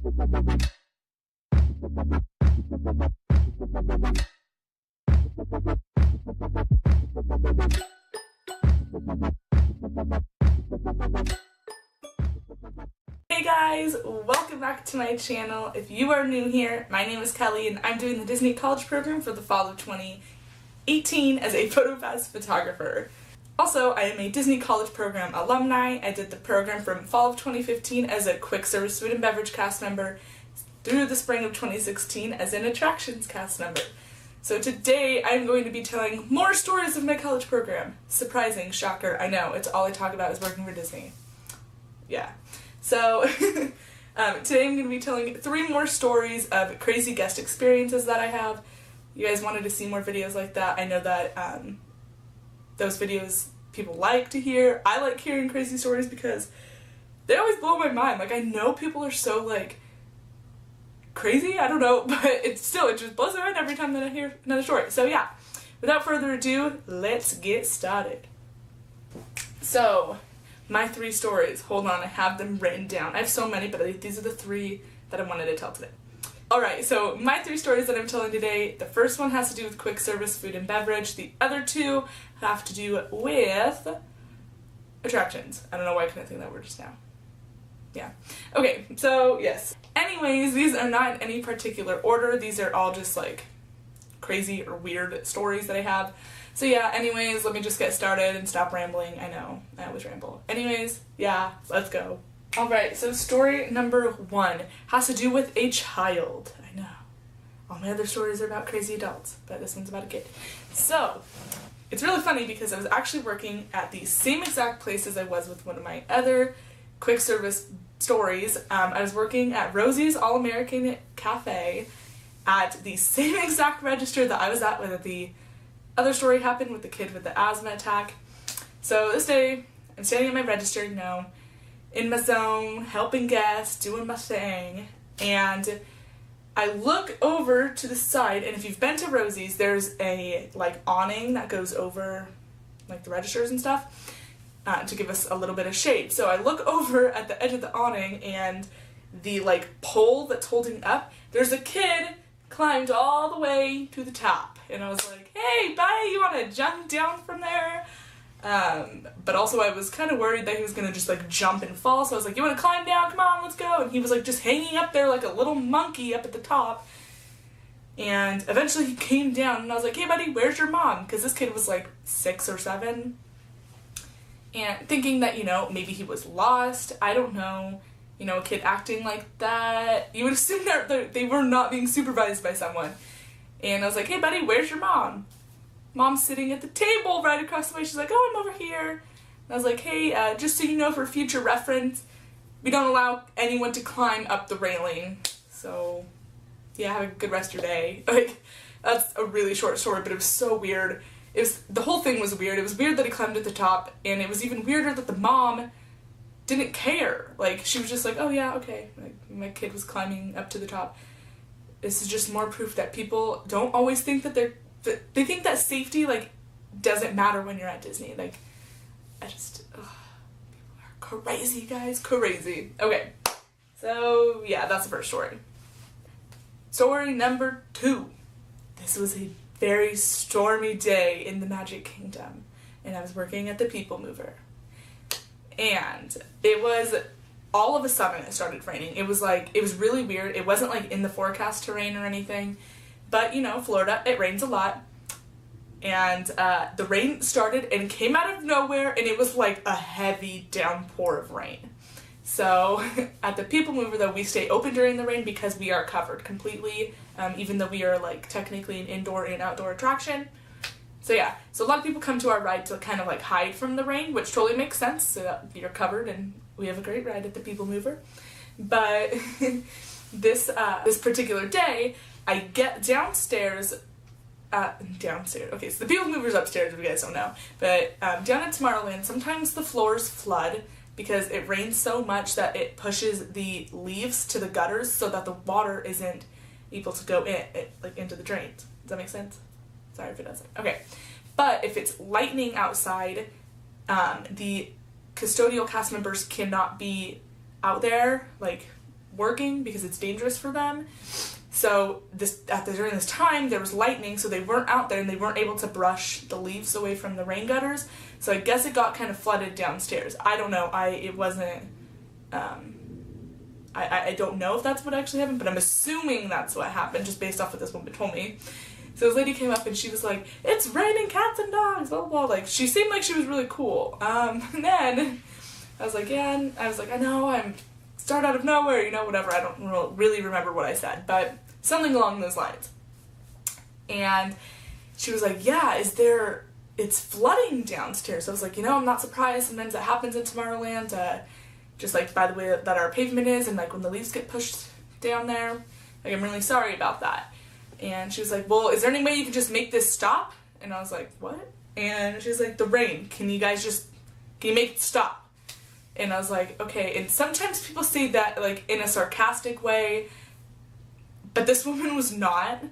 Hey guys, welcome back to my channel. If you are new here, my name is Kelly and I'm doing the Disney College program for the fall of 2018 as a PhotoPass photographer. Also, I am a Disney College program alumni. I did the program from fall of 2015 as a quick service food and beverage cast member through the spring of 2016 as an attractions cast member. So today I'm going to be telling more stories of my college program. Surprising, shocker, I know, it's all I talk about is working for Disney. Yeah. So today I'm going to be telling 3 more stories of crazy guest experiences that I have. You guys wanted to see more videos like that. I know that those videos people like to hear. I like hearing crazy stories because they always blow my mind. Like, I know people are so, like, crazy, I don't know, but it just blows my mind every time that I hear another story. So yeah, without further ado, let's get started. So, my 3 stories. Hold on, I have them written down. I have so many, but these are the 3 that I wanted to tell today. Alright, so my 3 stories that I'm telling today, the first one has to do with quick service food and beverage. The other 2 have to do with attractions. I don't know why I couldn't think of that word just now. Yeah. Okay, so yes. Anyways, these are not in any particular order. These are all just like crazy or weird stories that I have. So yeah, anyways, let me just get started and stop rambling. I know, I always ramble. Anyways, yeah, let's go. Alright, so story number 1 has to do with a child. I know. All my other stories are about crazy adults, but this one's about a kid. So, it's really funny because I was actually working at the same exact place as I was with one of my other quick service stories. I was working at Rosie's All-American Cafe at the same exact register that I was at when the other story happened with the kid with the asthma attack. So this day, I'm standing at my register, you know, in my zone, helping guests, doing my thing, and I look over to the side, and if you've been to Rosie's, there's a, like, awning that goes over, like, the registers and stuff, to give us a little bit of shade. So I look over at the edge of the awning, and the, like, pole that's holding up, there's a kid climbed all the way to the top. And I was like, hey, buddy, you want to jump down from there? But also I was kind of worried that he was going to just, like, jump and fall. So I was like, you want to climb down? Come on, let's go. And he was, like, just hanging up there like a little monkey up at the top. And eventually he came down, and I was like, hey, buddy, where's your mom? Because this kid was, like, 6 or 7. And thinking that, you know, maybe he was lost. I don't know. You know, a kid acting like that. You would assume that they were not being supervised by someone. And I was like, hey, buddy, where's your mom? Mom's sitting at the table right across the way. She's like, oh, I'm over here. And I was like, hey, just so you know, for future reference, we don't allow anyone to climb up the railing. So, yeah, have a good rest of your day. Like, that's a really short story, but it was so weird. The whole thing was weird. It was weird that he climbed at the top, and it was even weirder that the mom didn't care. Like, she was just like, oh yeah, okay. Like, my kid was climbing up to the top. This is just more proof that people don't always think that they think that safety, like, doesn't matter when you're at Disney. Like, people are crazy, guys, crazy. Okay, so yeah, that's the first story. Story number 2. This was a very stormy day in the Magic Kingdom, and I was working at the People Mover. And it was, all of a sudden it started raining. It was really weird. It wasn't like in the forecast to rain or anything, but you know, Florida, it rains a lot. And the rain started and came out of nowhere, and it was like a heavy downpour of rain. So at the People Mover, though, we stay open during the rain because we are covered completely, even though we are, like, technically an indoor and outdoor attraction. So yeah, so a lot of people come to our ride to kind of, like, hide from the rain, which totally makes sense, so that you're covered and we have a great ride at the People Mover. But this particular day, I get downstairs, okay, so the People Mover's upstairs if you guys don't know, but down at Tomorrowland, sometimes the floors flood because it rains so much that it pushes the leaves to the gutters so that the water isn't able to go into the drains. Does that make sense? Sorry if it doesn't. Okay. But if it's lightning outside, the custodial cast members cannot be out there, like, working because it's dangerous for them. So during this time, there was lightning, so they weren't out there and they weren't able to brush the leaves away from the rain gutters. So I guess it got kind of flooded downstairs. I don't know. I don't know if that's what actually happened, but I'm assuming that's what happened just based off what this woman told me. So this lady came up and she was like, "It's raining cats and dogs, blah, blah, blah." Like, she seemed like she was really cool. And then I was like, yeah, and I was like, I know, I'm start out of nowhere, whatever. I don't really remember what I said, but something along those lines. And she was like, yeah, it's flooding downstairs. I was like, I'm not surprised. Sometimes that happens in Tomorrowland, just like by the way that our pavement is, and like when the leaves get pushed down there. Like, I'm really sorry about that. And she was like, well, is there any way you can just make this stop? And I was like, what? And she was like, the rain. Can you make it stop? And I was like, okay. And sometimes people say that like in a sarcastic way, but this woman was not.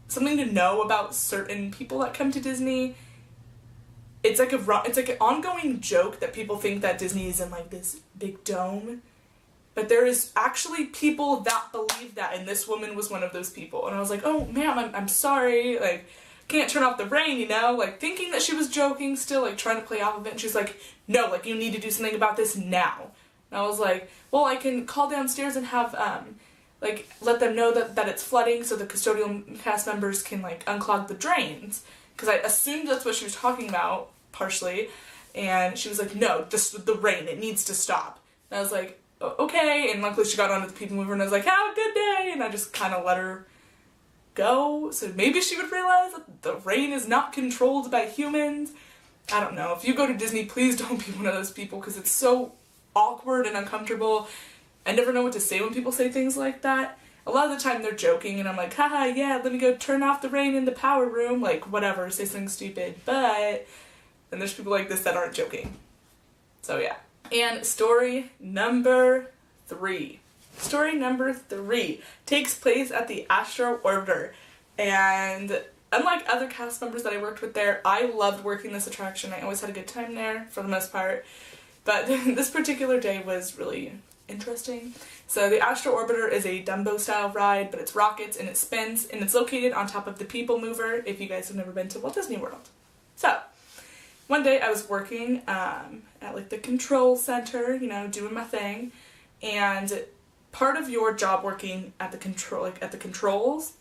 Something to know about certain people that come to Disney. It's like an ongoing joke that people think that Disney is in like this big dome. But there is actually people that believe that, and this woman was one of those people. And I was like, oh, ma'am, I'm sorry, like, can't turn off the rain, like, thinking that she was joking still, like, trying to play off of it. And she's like, no, like, you need to do something about this now. And I was like, well, I can call downstairs and have, like, let them know that it's flooding so the custodial cast members can, like, unclog the drains. Because I assumed that's what she was talking about, partially. And she was like, no, the rain, it needs to stop. And I was like, okay, and luckily she got onto the people mover and I was like, have a good day, and I just kind of let her go, so maybe she would realize that the rain is not controlled by humans. I don't know. If you go to Disney, please don't be one of those people, because it's so awkward and uncomfortable. I never know what to say when people say things like that. A lot of the time they're joking and I'm like, haha, yeah, let me go turn off the rain in the power room, like, whatever, say something stupid, but then there's people like this that aren't joking. So yeah. And story number 3. Story number 3 takes place at the Astro Orbiter. And unlike other cast members that I worked with there, I loved working this attraction. I always had a good time there for the most part. But this particular day was really interesting. So the Astro Orbiter is a Dumbo style ride, but it's rockets and it spins, and it's located on top of the People Mover if you guys have never been to Walt Disney World. So one day I was working at like the control center, doing my thing, and part of your job working at the controls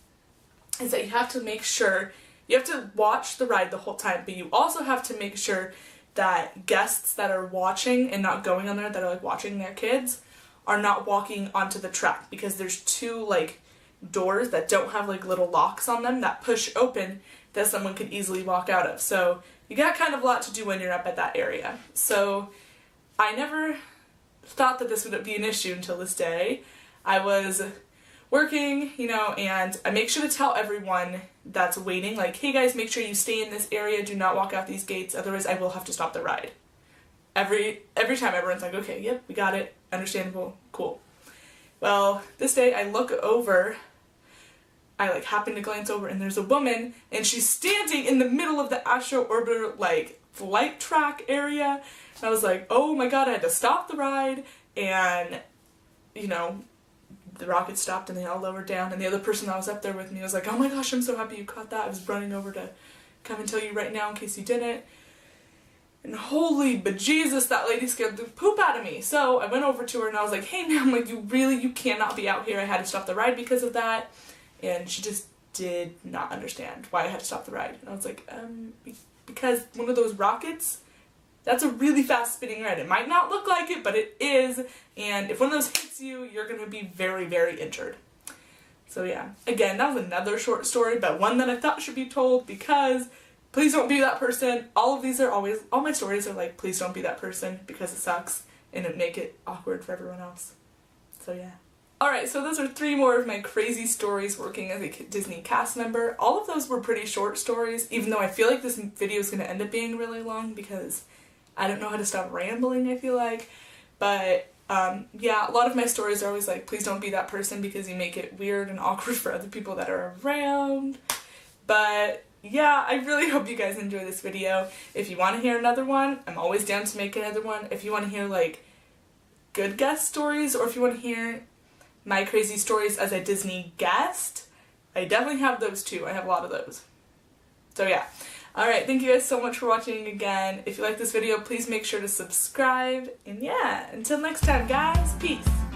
is that you have to make sure, you have to watch the ride the whole time, but you also have to make sure that guests that are watching and not going on there, that are like watching their kids, are not walking onto the track, because there's 2 like doors that don't have like little locks on them that push open that someone could easily walk out of. So you got kind of a lot to do when you're up at that area. So I never thought that this would be an issue until this day. I was working, and I make sure to tell everyone that's waiting, like, hey guys, make sure you stay in this area, do not walk out these gates, otherwise I will have to stop the ride. Every time everyone's like, okay, yep, we got it, understandable, cool. Well, this day I look over, I like happen to glance over, and there's a woman, and she's standing in the middle of the Astro Orbiter like flight track area. And I was like, oh my god, I had to stop the ride, and the rocket stopped and they all lowered down, and the other person that was up there with me was like, oh my gosh, I'm so happy you caught that. I was running over to come and tell you right now in case you didn't. And holy bejesus, that lady scared the poop out of me. So I went over to her and I was like, hey ma'am, like, you cannot be out here. I had to stop the ride because of that. And she just did not understand why I had to stop the ride. And I was like, because one of those rockets, that's a really fast spinning ride. It might not look like it, but it is. And if one of those hits you, you're going to be very, very injured. So yeah, again, that was another short story, but one that I thought should be told, because please don't be that person. All my stories are like, please don't be that person, because it sucks and it make it awkward for everyone else. So yeah. Alright, so those are 3 more of my crazy stories working as a Disney cast member. All of those were pretty short stories, even though I feel like this video is going to end up being really long because I don't know how to stop rambling, I feel like. But yeah, a lot of my stories are always like, please don't be that person, because you make it weird and awkward for other people that are around. But yeah, I really hope you guys enjoy this video. If you want to hear another one, I'm always down to make another one. If you want to hear like good guest stories, or if you want to hear my crazy stories as a Disney guest. I definitely have those too. I have a lot of those. So yeah. Alright, thank you guys so much for watching again. If you like this video, please make sure to subscribe. And yeah, until next time guys, peace!